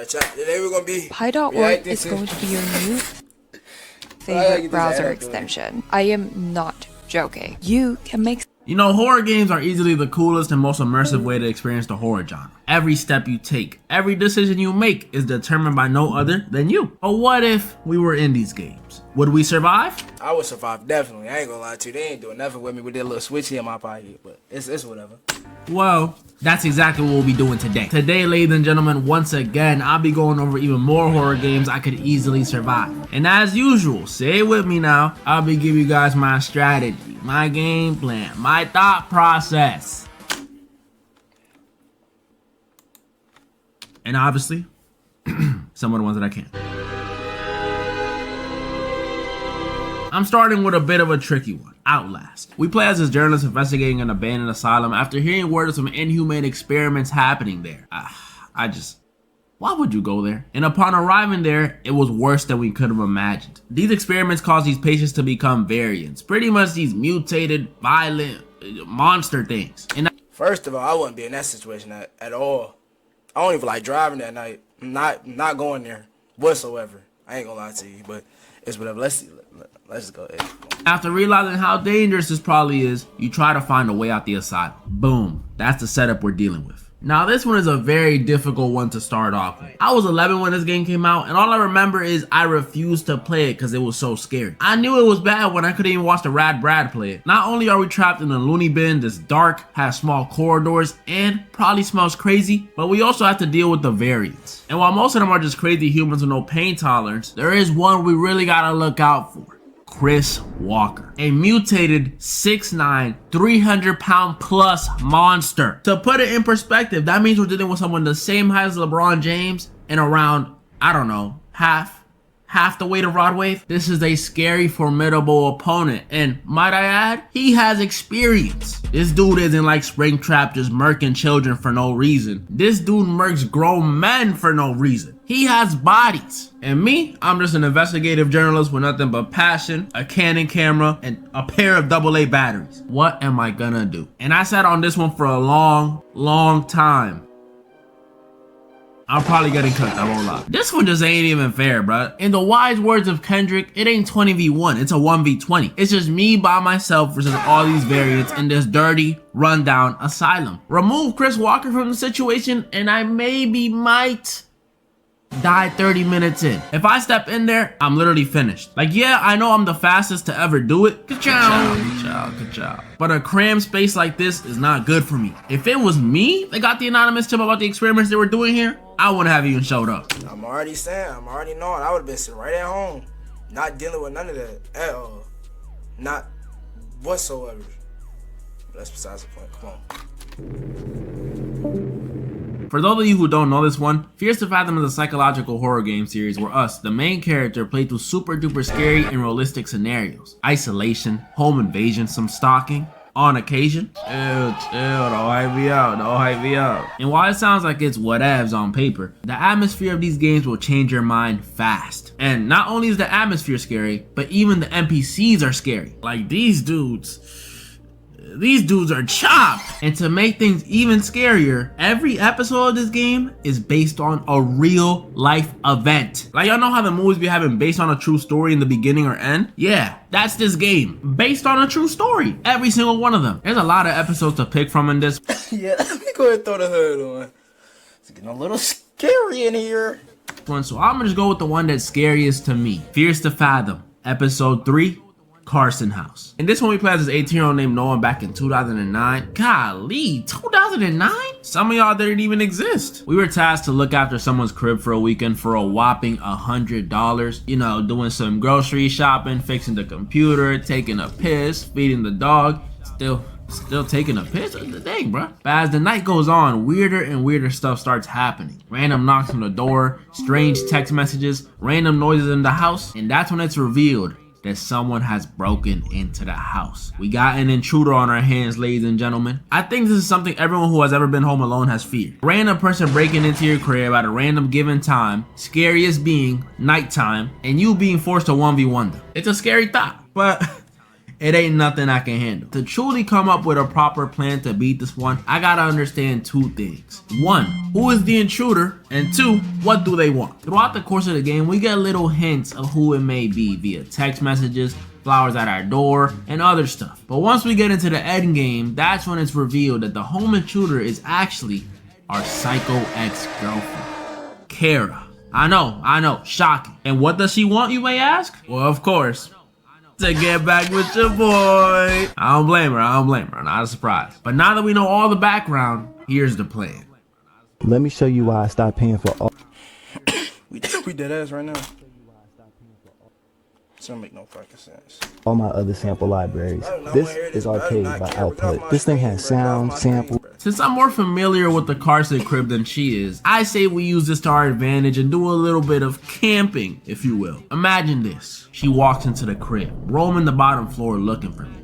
Alright, chat. Today we're gonna be Pi.org is going to be your new favorite browser extension. I am not joking. You can make... You know, horror games are easily the coolest and most immersive way to experience the horror genre. Every step you take, every decision you make is determined by no other than you. But what if we were in these games? Would we survive? I would survive, definitely. I ain't gonna lie to you. They ain't doing nothing with me with that little switchy in my pocket, but it's whatever. Well, that's exactly what we'll be doing today. Today, ladies and gentlemen, once again, I'll be going over even more horror games I could easily survive. And as usual, say it with me now, I'll be giving you guys my strategy, my game plan, my thought process. And obviously, some of the ones that I can't. I'm starting with a bit of a tricky one. Outlast. We play as this journalist investigating an abandoned asylum after hearing word of some inhumane experiments happening there. Why would you go there? And upon arriving there, it was worse than we could have imagined. These experiments caused these patients to become variants. Pretty much these mutated, violent monster things. And first of all, I wouldn't be in that situation at all. I don't even like driving that night. Not going there whatsoever. I ain't gonna lie to you, but it's whatever. Let's see. Let's just go ahead. After realizing how dangerous this probably is, you try to find a way out the asylum. Boom. That's the setup we're dealing with. Now this one is a very difficult one to start off with. I was 11 when this game came out, and all I remember is I refused to play it because it was so scary. I knew it was bad when I couldn't even watch the Rad Brad play it. Not only are we trapped in a loony bin that's dark, has small corridors, and probably smells crazy, but we also have to deal with the variants. And while most of them are just crazy humans with no pain tolerance, there is one we really gotta look out for. Chris Walker, a mutated 6'9", 300-pound plus monster. To put it in perspective, that means we're dealing with someone the same height as LeBron James and around, I don't know, half the weight of Rod Wave. This is a scary, formidable opponent, and might I add, he has experience. This dude isn't like Springtrap just murking children for no reason. This dude murks grown men for no reason. He has bodies. And me, I'm just an investigative journalist with nothing but passion, a Canon camera, and a pair of AA batteries. What am I gonna do? And I sat on this one for a long time. I'm probably getting cooked, I won't lie. This one just ain't even fair, bruh. In the wise words of Kendrick, it ain't 20v1, it's a 1v20. It's just me by myself versus all these variants in this dirty, rundown asylum. Remove Chris Walker from the situation and I might die 30 minutes in. If I step in there, I'm literally finished. Like, yeah, I know I'm the fastest to ever do it. Ka-chow. But a crammed space like this is not good for me. If it was me that got the anonymous tip about the experiments they were doing here, I wouldn't have even showed up. I'm already knowing. I would have been sitting right at home, not dealing with none of that at all. Not whatsoever. But that's besides the point. Come on. For those of you who don't know this one, Fears to Fathom is a psychological horror game series where us, the main character, play through super duper scary and realistic scenarios. Isolation, home invasion, some stalking, on occasion. Chill, don't hype me out. And while it sounds like it's whatevs on paper, the atmosphere of these games will change your mind fast. And not only is the atmosphere scary, but even the NPCs are scary. Like these dudes are chopped. And to make things even scarier, every episode of this game is based on a real life event. Like, y'all know how the movies be having based on a true story in the beginning or end? Yeah, that's this game, based on a true story. Every single one of them. There's a lot of episodes to pick from in this. Yeah, let me go ahead and throw the hood on. It's getting a little scary in here. So I'm gonna just go with the one that's scariest to me. Fears to Fathom, episode 3. Carson House. In this one we played as this 18-year-old named Noah back in 2009. Golly, 2009? Some of y'all didn't even exist. We were tasked to look after someone's crib for a weekend for a whopping $100. You know, doing some grocery shopping, fixing the computer, taking a piss, feeding the dog, still taking a piss? Dang, bro. But as the night goes on, weirder and weirder stuff starts happening. Random knocks on the door, strange text messages, random noises in the house, and that's when it's revealed that someone has broken into the house. We got an intruder on our hands, ladies and gentlemen. I think this is something everyone who has ever been home alone has feared. Random person breaking into your crib at a random given time, scariest being nighttime, and you being forced to 1v1 them. It's a scary thought, but it ain't nothing I can handle. To truly come up with a proper plan to beat this one, I gotta understand two things. One, who is the intruder? And two, what do they want? Throughout the course of the game, we get little hints of who it may be via text messages, flowers at our door, and other stuff. But once we get into the end game, that's when it's revealed that the home intruder is actually our psycho ex-girlfriend, Kara. I know, shocking. And what does she want, you may ask? Well, of course, to get back with your boy. I don't blame her, not a surprise. But now that we know all the background, here's the plan. Let me show you why I stopped paying for all. We dead ass right now. This don't make no fucking sense. All my other sample libraries. This is arcade by Output. This thing has sound, sample. Since I'm more familiar with the Carson crib than she is, I say we use this to our advantage and do a little bit of camping, if you will. Imagine this. She walks into the crib, roaming the bottom floor looking for me.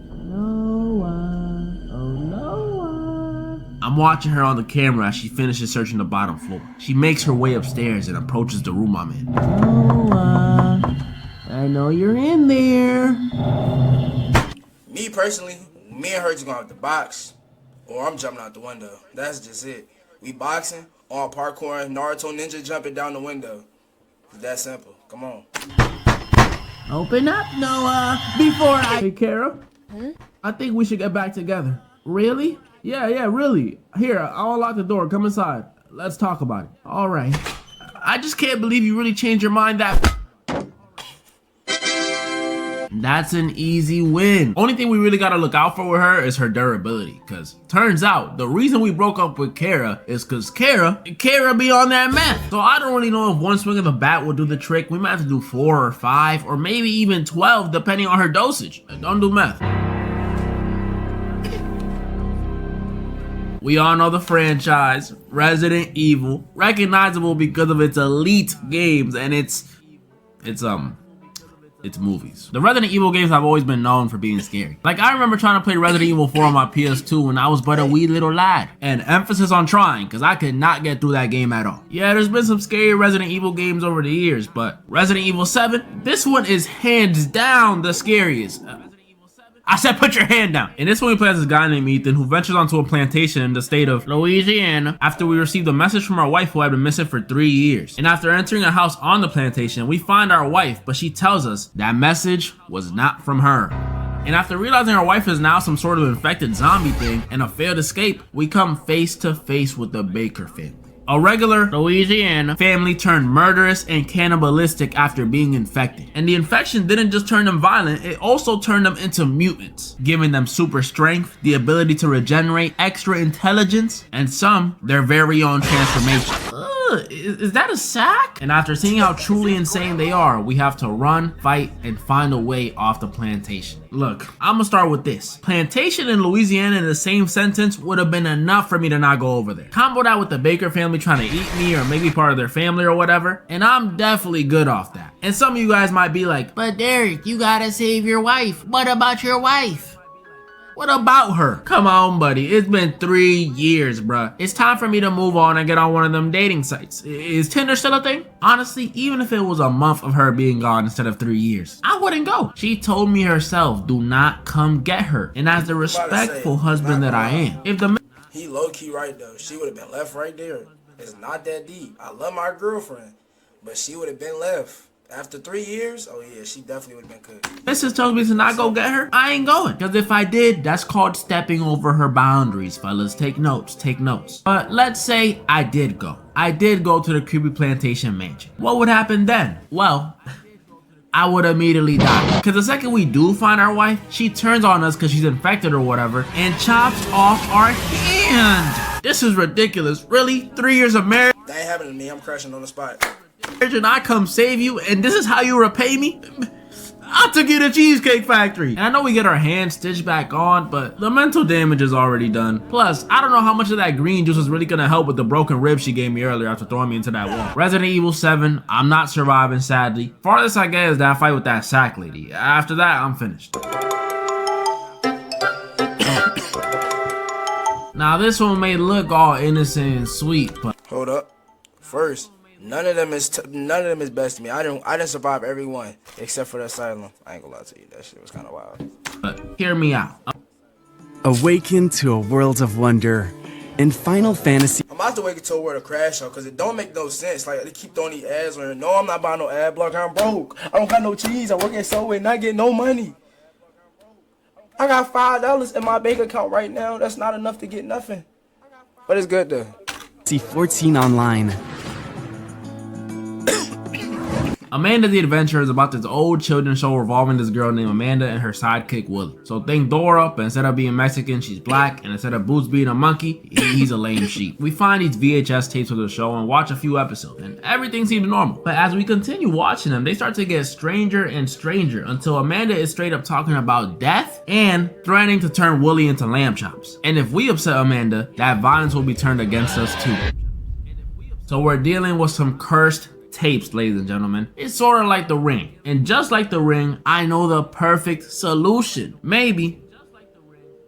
I'm watching her on the camera as she finishes searching the bottom floor. She makes her way upstairs and approaches the room I'm in. I know you're in there. Me personally, me and her just gonna have to box, or I'm jumping out the window. That's just it. We boxing, all parkour, Naruto ninja jumping down the window. It's that simple. Come on. Open up, Noah, before I... Hey, Kara, I think we should get back together. Really? Yeah, really. Here, I'll unlock the door. Come inside. Let's talk about it. All right. I just can't believe you really changed your mind that... That's an easy win. Only thing we really gotta look out for with her is her durability. Cause turns out the reason we broke up with Kara is cause Kara be on that meth. So I don't really know if one swing of the bat will do the trick. We might have to do 4 or 5 or maybe even 12 depending on her dosage. Don't do meth. We all know the franchise, Resident Evil, recognizable because of its elite games and its movies. The Resident Evil games have always been known for being scary. Like, I remember trying to play Resident Evil 4 on my PS2 when I was but a wee little lad. And emphasis on trying, because I could not get through that game at all. Yeah, there's been some scary Resident Evil games over the years, but Resident Evil 7, this one is hands down the scariest. I said put your hand down. In this one we play as this guy named Ethan who ventures onto a plantation in the state of Louisiana after we received a message from our wife who had been missing for 3 years. And after entering a house on the plantation, we find our wife, but she tells us that message was not from her. And after realizing our wife is now some sort of infected zombie thing and a failed escape, we come face to face with the Baker family. A regular Louisiana family turned murderous and cannibalistic after being infected. And the infection didn't just turn them violent, it also turned them into mutants, giving them super strength, the ability to regenerate, extra intelligence, and some, their very own transformation. Is that a sack? And after seeing how truly insane they are, we have to run, fight, and find a way off the plantation. Look, I'm gonna start with this. Plantation and Louisiana in the same sentence would have been enough for me to not go over there. Combo that with the Baker family trying to eat me or make me part of their family or whatever, and I'm definitely good off that. And some of you guys might be like, but Derek, you gotta save your wife. What about your wife? What about her? Come on, buddy. It's been 3 years, bruh. It's time for me to move on and get on one of them dating sites. Is Tinder still a thing? Honestly, even if it was a month of her being gone instead of 3 years, I wouldn't go. She told me herself, do not come get her. And as the respectful husband that I am, if the he low-key right though. She would have been left right there. It's not that deep. I love my girlfriend, but she would have been left. After 3 years, oh yeah, she definitely would have been cooked. Mrs. tells me to not go get her. I ain't going. Because if I did, that's called stepping over her boundaries, fellas. Take notes, take notes. But let's say I did go. I did go to the creepy plantation mansion. What would happen then? Well, I would immediately die. Because the second we do find our wife, she turns on us because she's infected or whatever and chops off our hand. This is ridiculous. Really? 3 years of marriage? That ain't happening to me. I'm crashing on the spot. And I come save you and this is how you repay me? I took you to Cheesecake Factory. And I know we get our hands stitched back on, but the mental damage is already done. Plus, I don't know how much of that green juice is really gonna help with the broken ribs she gave me earlier after throwing me into that wall. Resident Evil 7, I'm not surviving, sadly. Farthest I get is that fight with that sack lady. After that, I'm finished. Now this one may look all innocent and sweet, but Hold up. First, None of them is best to me. I didn't survive every one except for the asylum. I ain't gonna lie to you, that shit was kind of wild. But hear me out. Awaken to a world of wonder. In Final Fantasy, I'm about to wake up to a world of Crash Show because it don't make no sense. Like, they keep throwing these ads on here. No, I'm not buying no ad block. I'm broke. I don't got no cheese. I work at Subway, not getting no money. I got $5 in my bank account right now. That's not enough to get nothing. But it's good though. 14 Online. Amanda the Adventurer is about this old children's show revolving this girl named Amanda and her sidekick Willie. So think Dora, but instead of being Mexican, she's black, and instead of Boots being a monkey, he's a lame sheep. We find these VHS tapes of the show and watch a few episodes, and everything seems normal. But as we continue watching them, they start to get stranger and stranger until Amanda is straight up talking about death and threatening to turn Willie into lamb chops. And if we upset Amanda, that violence will be turned against us too. So we're dealing with some cursed tapes, ladies and gentlemen. It's sort of like The Ring, and just like The Ring, I know the perfect solution. Maybe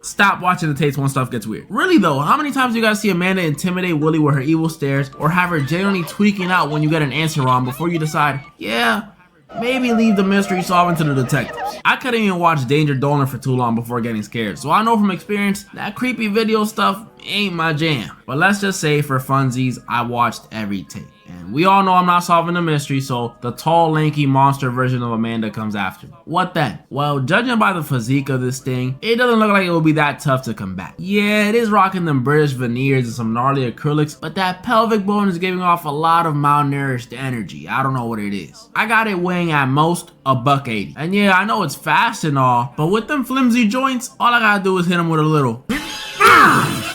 stop watching the tapes when stuff gets weird. Really though, how many times do you guys see Amanda intimidate Willie with her evil stares, or have her genuinely tweaking out when you get an answer wrong before you decide, yeah, maybe leave the mystery solving to the detectives? I couldn't even watch Danger Dolan for too long before getting scared, so I know from experience that creepy video stuff ain't my jam. But let's just say for funsies, I watched every tape. And we all know I'm not solving the mystery, so the tall, lanky monster version of Amanda comes after me. What then? Well, judging by the physique of this thing, it doesn't look like it will be that tough to combat. Yeah, it is rocking them British veneers and some gnarly acrylics, but that pelvic bone is giving off a lot of malnourished energy. I don't know what it is. I got it weighing at most $180. And yeah, I know it's fast and all, but with them flimsy joints, all I gotta do is hit him with a little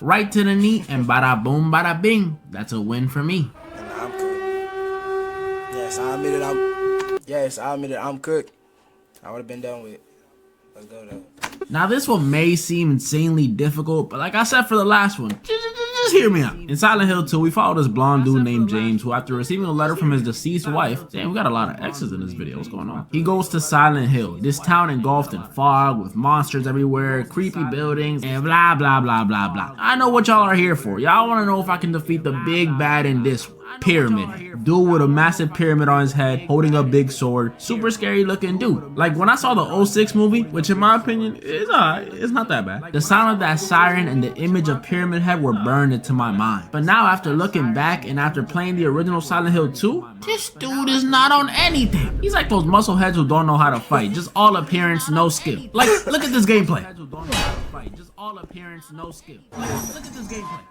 right to the knee, and bada boom, bada bing. That's a win for me. Yes, I admit it, I'm cooked. I would have been done with it. Let's go though. Now this one may seem insanely difficult, but like I said for the last one, just hear me out. In Silent Hill 2, we follow this blonde dude named James who, after receiving a letter from his deceased wife, damn, we got a lot of X's in this video, what's going on? He goes to Silent Hill, this town engulfed in fog with monsters everywhere, creepy buildings, and blah blah blah blah blah. I know what y'all are here for. Y'all want to know if I can defeat the big bad in this one. Pyramid. Dude with a massive pyramid on his head, holding a big sword. Super scary looking dude. Like when I saw the 06 movie, which in my opinion is alright, it's not that bad. The sound of that siren and the image of Pyramid Head were burned into my mind. But now after looking back and after playing the original Silent Hill 2, this dude is not on anything. He's like those muscle heads who don't know how to fight. Just all appearance, no skill. Like, look at this gameplay. Just all appearance, no skill. Look at this gameplay.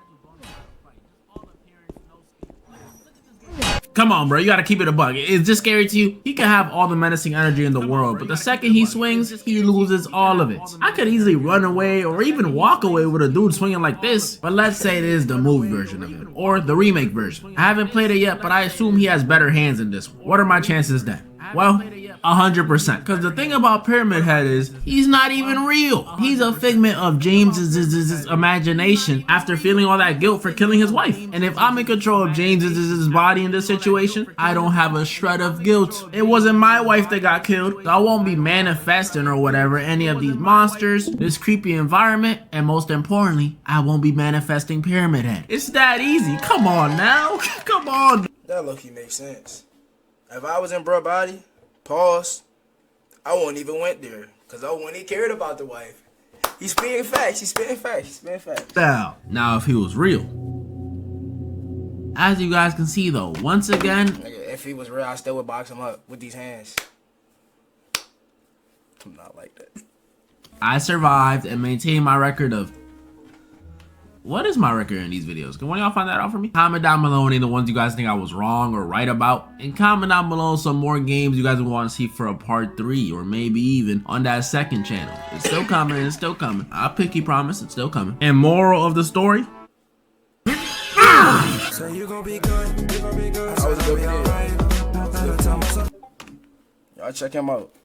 Come on, bro, you gotta keep it a buck. Is this scary to you? He can have all the menacing energy in the world, but the second he swings, he loses all of it. I could easily run away or even walk away with a dude swinging like this, but let's say it is the movie version of it, or the remake version. I haven't played it yet, but I assume he has better hands than this one. What are my chances then? Well, 100%. Because the thing about Pyramid Head is, he's not even real. He's a figment of James's imagination after feeling all that guilt for killing his wife. And if I'm in control of James's body in this situation, I don't have a shred of guilt. It wasn't my wife that got killed, so I won't be manifesting or whatever any of these monsters, this creepy environment, and most importantly, I won't be manifesting Pyramid Head. It's that easy. Come on now. Come on. That low-key makes sense. If I was in bruh body, pause, I wouldn't even went there, because I wouldn't even cared about the wife. He's spitting facts, he's spitting facts, he's spitting facts. Now if he was real. As you guys can see though, once again, nigga, if he was real, I still would box him up with these hands. I'm not like that. I survived and maintained my record of... What is my record in these videos? Can one of y'all find that out for me? Comment down below any of the ones you guys think I was wrong or right about. And comment down below some more games you guys would want to see for a part 3 or maybe even on that second channel. It's still coming, it's still coming. I pinky promise, it's still coming. And moral of the story? So you gon' be good. I was a good kid. Y'all check him out.